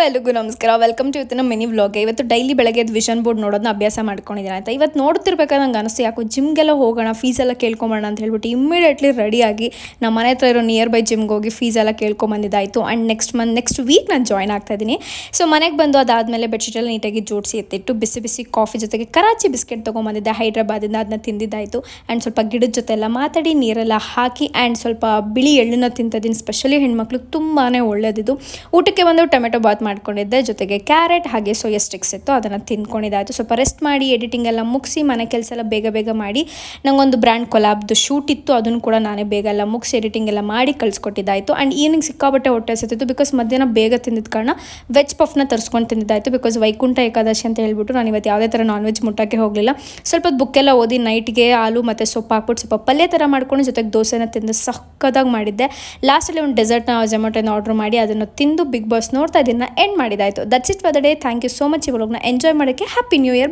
ಎಲ್ರಿಗೂ ನಮಸ್ಕಾರ. Welcome to ಇವತ್ತಿನ ಮಿನಿ ವ್ಲಾಗ್. ಇವತ್ತು ಡೈಲಿ ಬೆಳಗ್ಗೆ ವಿಷನ್ ಬೋರ್ಡ್ ನೋಡೋದನ್ನ ಅಭ್ಯಾಸ ಮಾಡ್ಕೊಂಡಿದ್ದೀನಿ ಆಯ್ತಾ. ಇವತ್ತು ನೋಡ್ತಿರ್ಬೇಕಾದ್ರೆ ನಂಗೆ ಅನಿಸ್ತು ಯಾಕೋ ಜಿಮ್ಗೆಲ್ಲ ಹೋಗೋಣ, ಫೀಸ್ ಎಲ್ಲ ಕೇಳ್ಕೊಂಬೋಣ ಅಂತ ಹೇಳ್ಬಿಟ್ಟು ಇಮ್ಮಿಡಿಯೇಟ್ಲಿ ರೆಡಿಯಾಗಿ ನಮ್ಮ ಮನೆ ಹತ್ರ ಇರೋ ನಿಯರ್ ಬೈ ಜಿಮ್ಗೆ ಹೋಗಿ ಫೀಸ್ ಎಲ್ಲ ಕೇಳ್ಕೊಂಬಂದಿದ್ದಾಯಿತು. ಆ್ಯಂಡ್ ನೆಕ್ಸ್ಟ್ ವೀಕ್ ನಾನು ಜಾಯ್ನ್ ಆಗ್ತಾಯಿದ್ದೀನಿ. ಸೊ ಮನೆಗೆ ಬಂದು ಅದಾದಮೇಲೆ ಬೆಡ್ಶೀಟೆಲ್ಲ ನೀಟಾಗಿ ಜೋಡಿಸಿ ಎತ್ತಿಟ್ಟು ಬಿಸಿ ಬಿಸಿ ಕಾಫಿ ಜೊತೆಗೆ ಕರಾಚಿ ಬಿಸ್ಕೆಟ್ ತೊಗೊಂಬಂದಿದ್ದೆ ಹೈದ್ರಾಬಾದಿಂದ. ಅದನ್ನ ತಿಂದಿದ್ದಾಯಿತು. ಆ್ಯಂಡ್ ಸ್ವಲ್ಪ ಗಿಡದ ಜೊತೆ ಎಲ್ಲ ಮಾತಾಡಿ ನೀರೆಲ್ಲ ಹಾಕಿ ಆ್ಯಂಡ್ ಸ್ವಲ್ಪ ಬಿಳಿ ಎಳ್ಳನ್ನ ತಿಂತಿದ್ದೀನಿ. ಸ್ಪೆಷಲಿ ಹೆಣ್ಮಕ್ಳಿಗೆ ತುಂಬಾ ಒಳ್ಳೆಯದಿದು. ಊಟಕ್ಕೆ ಒಂದು ಟೊಮೆಟೊ ಬಾತ್ ಮಾಡ್ಕೊಂಡಿದ್ದೆ, ಜೊತೆಗೆ ಕ್ಯಾರೆಟ್ ಹಾಗೆ ಸೋಯಾ ಸ್ಟಿಕ್ಸ್ ಇತ್ತು, ಅದನ್ನು ತಿಂದ್ಕೊಂಡಿದ್ದಾಯಿತು. ಸ್ವಲ್ಪ ರೆಸ್ಟ್ ಮಾಡಿ ಎಡಿಟಿಂಗ್ ಎಲ್ಲ ಮುಗಿಸಿ ಮನೆ ಕೆಲಸ ಎಲ್ಲ ಬೇಗ ಮಾಡಿ ನಂಗೊಂದು ಬ್ರ್ಯಾಂಡ್ ಕೊಲಾಬ್ದು ಶೂಟ್ ಇತ್ತು, ಅದನ್ನು ಕೂಡ ನಾನೇ ಬೇಗ ಎಲ್ಲ ಮುಗಿಸಿ ಎಡಿಟಿಂಗ್ ಎಲ್ಲ ಮಾಡಿ ಕಳಿಸ್ಕೊಟ್ಟಿದ್ದಾಯಿತು. ಆ್ಯಂಡ್ ಈವ್ನಿಂಗ್ ಸಿಕ್ಕಾಬಟ್ಟೆ ಹೊಟ್ಟೆ ಹಸಿತಿತ್ತು. ಬಿಕಾಸ್ ಮಧ್ಯಾಹ್ನ ಬೇಗ ತಿಂದಿದ್ದ ಕಾರಣ ವೆಜ್ ಪಫ್ನ ತರಿಸ್ಕೊಂಡು ತಿಂದಿದ್ದಾಯಿತು. ಬಿಕಾಸ್ ವೈಕುಂಠ ಏಕಾದಶಿ ಅಂತ ಹೇಳ್ಬಿಟ್ಟು ನಾನು ಇವತ್ತು ಯಾವುದೇ ಥರ ನಾನ್ ವೆಜ್ ಮುಟ್ಟಕ್ಕೆ ಹೋಗಲಿಲ್ಲ. ಸ್ವಲ್ಪ ಬುಕ್ಕೆಲ್ಲ ಓದಿ ನೈಟ್ಗೆ ಹಾಲು ಮತ್ತು ಸೊಪ್ಪು ಹಾಕ್ಬಿಟ್ಟು ಸ್ವಲ್ಪ ಪಲ್ಯ ಥರ ಮಾಡ್ಕೊಂಡು ಜೊತೆಗೆ ದೋಸೆನ ತಿಂದು ಸಕ್ಕದಾಗಿ ಮಾಡಿದ್ದೆ. ಲಾಸ್ಟಲ್ಲಿ ಒಂದು ಡೆಸರ್ಟ್ನ ಝೊಮ್ಯಾಟೊನ ಆರ್ಡರ್ ಮಾಡಿ ಅದನ್ನು ತಿಂದು ಬಿಗ್ ಬಾಸ್ ನೋಡ್ತಾ ಇದನ್ನು ಎಂಡ್ ಮಾಡಿದ್ದಾಯಿತು. That's it for the day. Thank you so much. ಈ ವ್ಲಾಗ್ನ ಎಂಜಾಯ್ ಮಾಡೋಕ್ಕೆ. Happy new year.